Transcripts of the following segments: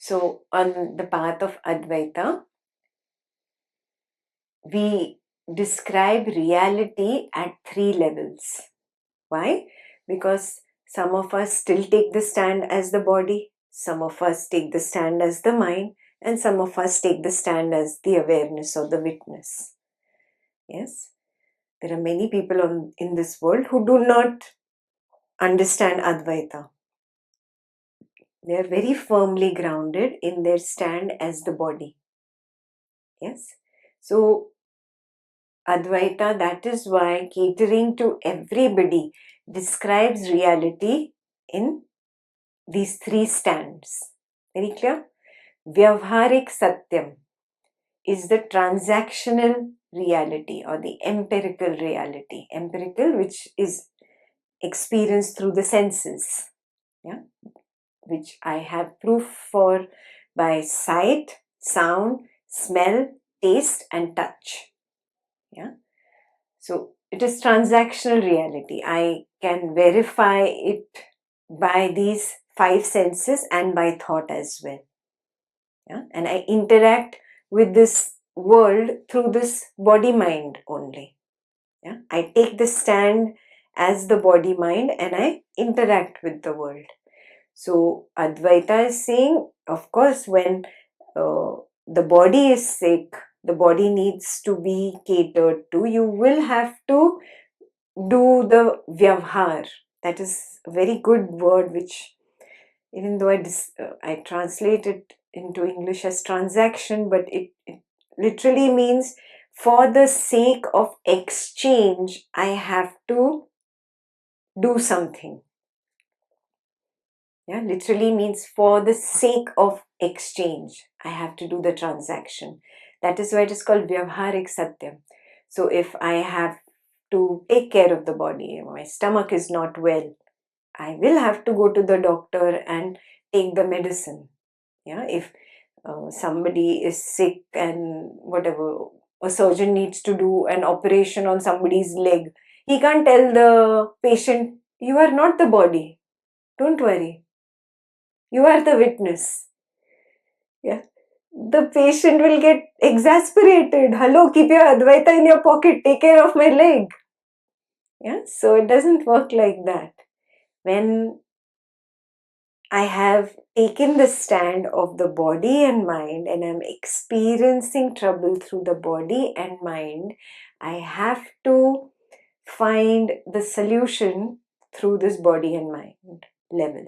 So on the path of Advaita, we describe reality at 3 levels. Why? Because some of us still take the stand as the body, some of us take the stand as the mind, and some of us take the stand as the awareness or the witness. Yes, there are many people in this world who do not understand Advaita. They are very firmly grounded in their stand as the body. Yes, so Advaita, that is why catering to everybody describes reality in these 3 stands. Very clear? Vyavharik Satyam is the transactional reality or the empirical reality. Empirical, which is experienced through the senses, yeah, which I have proof for by sight, sound, smell, taste, and touch. Yeah. So it is transactional reality. I can verify it by these 5 senses and by thought as well. Yeah? And I interact with this world through this body mind only. Yeah? I take the stand as the body mind and I interact with the world. So Advaita is saying, of course, when the body is sick, the body needs to be catered to, you will have to do the vyavhar. That is a very good word, which even though I translate it into English as transaction, but it literally means for the sake of exchange, I have to do something. Yeah, literally means for the sake of exchange, I have to do the transaction. That is why it is called Vyavharik Satyam. So if I have to take care of the body, my stomach is not well, I will have to go to the doctor and take the medicine. Yeah, if somebody is sick and whatever, a surgeon needs to do an operation on somebody's leg, he can't tell the patient, you are not the body, don't worry, you are the witness. Yeah, the patient will get exasperated. Hello, keep your Advaita in your pocket, take care of my leg. Yeah, so it doesn't work like that. When I have taken the stand of the body and mind and I'm experiencing trouble through the body and mind, I have to find the solution through this body and mind level.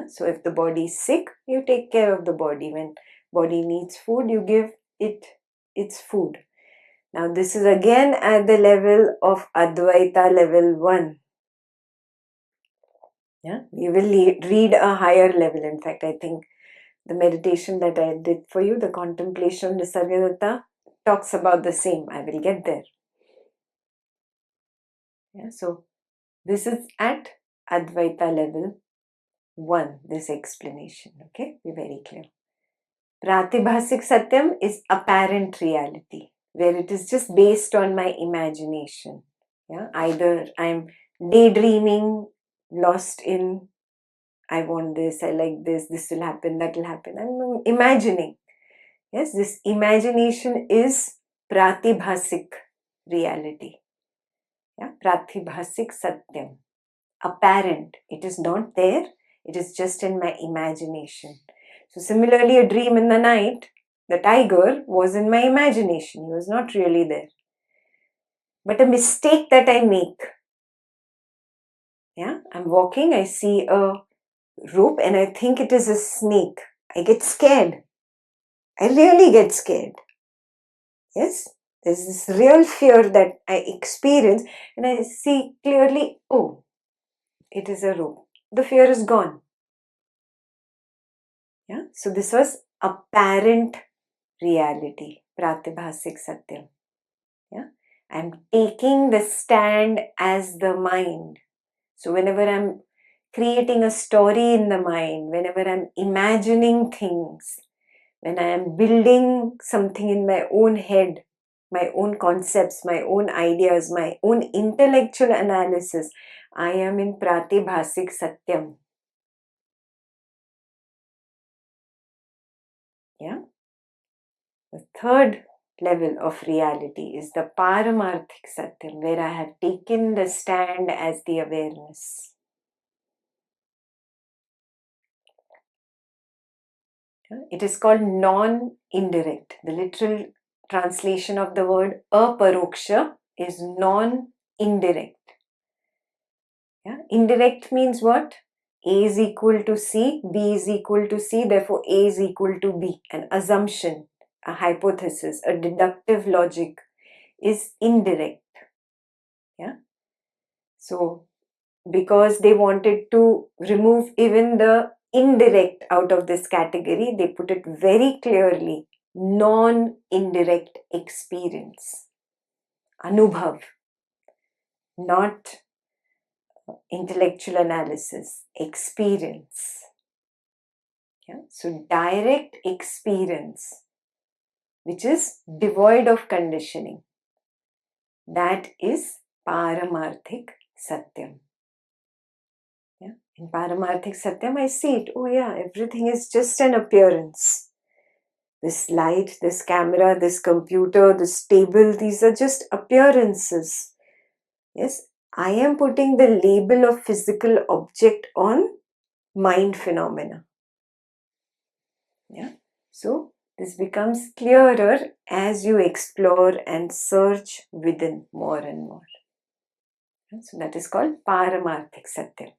So if the body is sick, you take care of the body. When body needs food, you give it its food. Now this is again at the level of Advaita level 1. Yeah, we will read a higher level. In fact, I think the meditation that I did for you, the contemplation Nisargadatta, talks about the same. I will get there. Yeah, so this is at Advaita level 1, this explanation. Okay, be very clear. Pratibhasik Satyam is apparent reality, where it is just based on my imagination. Yeah, either I'm daydreaming, lost in, I want this, I like this will happen, that will happen. I'm imagining. Yes, this imagination is pratibhasik reality. Yeah, pratibhasik satyam. Apparent. It is not there. It is just in my imagination. So similarly, a dream in the night, the tiger was in my imagination. He was not really there. But a mistake that I make. Yeah, I'm walking, I see a rope and I think it is a snake. I get scared. I really get scared. Yes, there's this real fear that I experience and I see clearly, oh, it is a rope. The fear is gone. Yeah, so this was apparent reality, pratibhasik satyam. Yeah, I'm taking the stand as the mind. So whenever I'm creating a story in the mind, whenever I'm imagining things, when I am building something in my own head, my own concepts, my own ideas, my own intellectual analysis, I am in pratibhasik satyam. Yeah. The third level of reality is the Paramarthik Satyam, where I have taken the stand as the awareness. It is called non-indirect. The literal translation of the word aparoksha is non-indirect. Yeah? Indirect means what? A is equal to C, B is equal to C, therefore A is equal to B. An assumption, a hypothesis, a deductive logic is indirect. Yeah. So because they wanted to remove even the indirect out of this category, they put it very clearly, non-indirect experience, anubhav, not intellectual analysis, experience. Yeah? So direct experience, which is devoid of conditioning, that is Paramarthik Satyam. Yeah? In Paramarthik Satyam, I see it. Oh yeah, everything is just an appearance. This light, this camera, this computer, this table, these are just appearances. Yes, I am putting the label of physical object on mind phenomena. Yeah. So this becomes clearer as you explore and search within more and more. So that is called Paramarthik Satyam.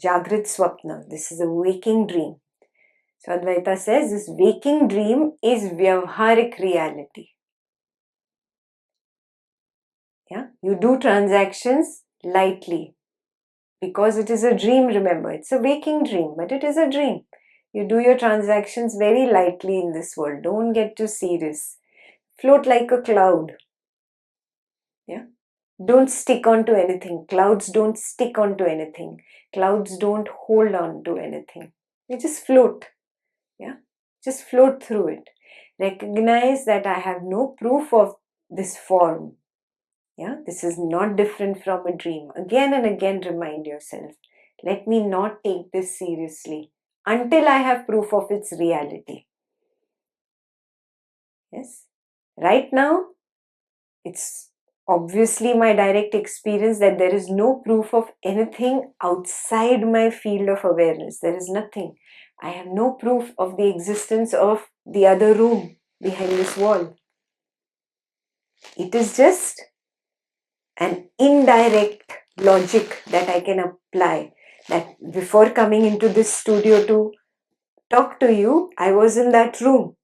Jagrit Swapna, this is a waking dream. So Advaita says this waking dream is Vyavharik reality. Yeah, you do transactions lightly because it is a dream. Remember, it's a waking dream, but it is a dream. You do your transactions very lightly in this world. Don't get too serious. Float like a cloud. Yeah, don't stick on to anything. Clouds don't stick on to anything. Clouds don't hold on to anything. They just float. Yeah, just float through it. Recognize that I have no proof of this form. Yeah, this is not different from a dream. Again and again remind yourself, let me not take this seriously until I have proof of its reality. Yes, right now it's obviously my direct experience that there is no proof of anything outside my field of awareness. There is nothing. I have no proof of the existence of the other room behind this wall. It is just an indirect logic that I can apply. That before coming into this studio to talk to you, I was in that room.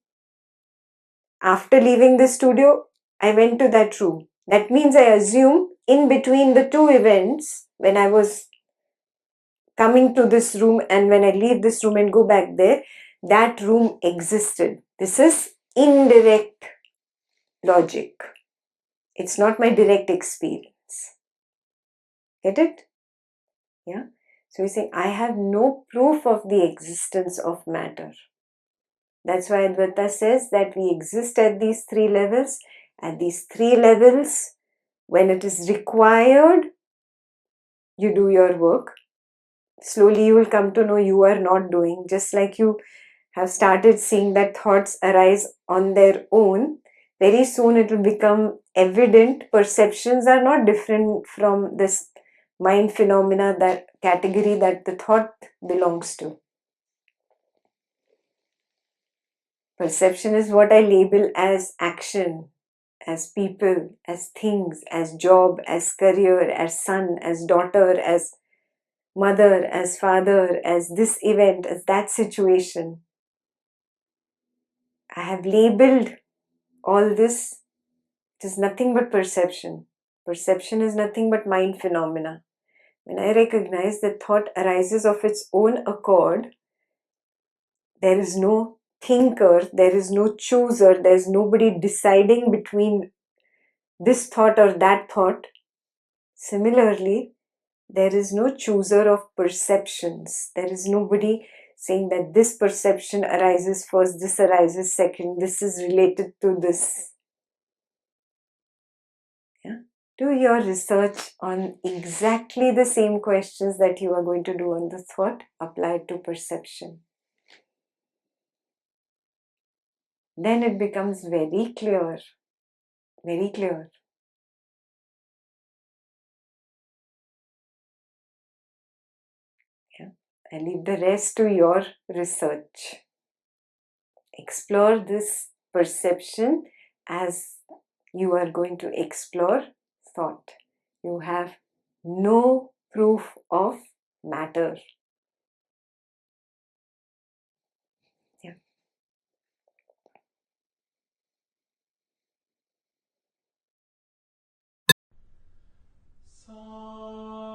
After leaving the studio, I went to that room. That means I assume in between the two events, when I was coming to this room and when I leave this room and go back there, that room existed. This is indirect logic. It's not my direct experience. Get it? Yeah. So he's saying, I have no proof of the existence of matter. That's why Advaita says that we exist at these three levels. At these three levels, when it is required, you do your work. Slowly you will come to know you are not doing. Just like you have started seeing that thoughts arise on their own, very soon it will become evident perceptions are not different from this mind phenomena, that category that the thought belongs to. Perception is what I label as action, as people, as things, as job, as career, as son, as daughter, as mother, as father, as this event, as that situation. I have labeled all this. It is nothing but perception. Perception is nothing but mind phenomena. When I recognize that thought arises of its own accord, there is no thinker, there is no chooser, there is nobody deciding between this thought or that thought. Similarly, there is no chooser of perceptions. There is nobody saying that this perception arises first, this arises second, this is related to this. Yeah? Do your research on exactly the same questions that you are going to do on the thought applied to perception. then it becomes very clear, very clear. Yeah. I leave the rest to your research. Explore this perception as you are going to explore thought. You have no proof of matter. Yeah. Sa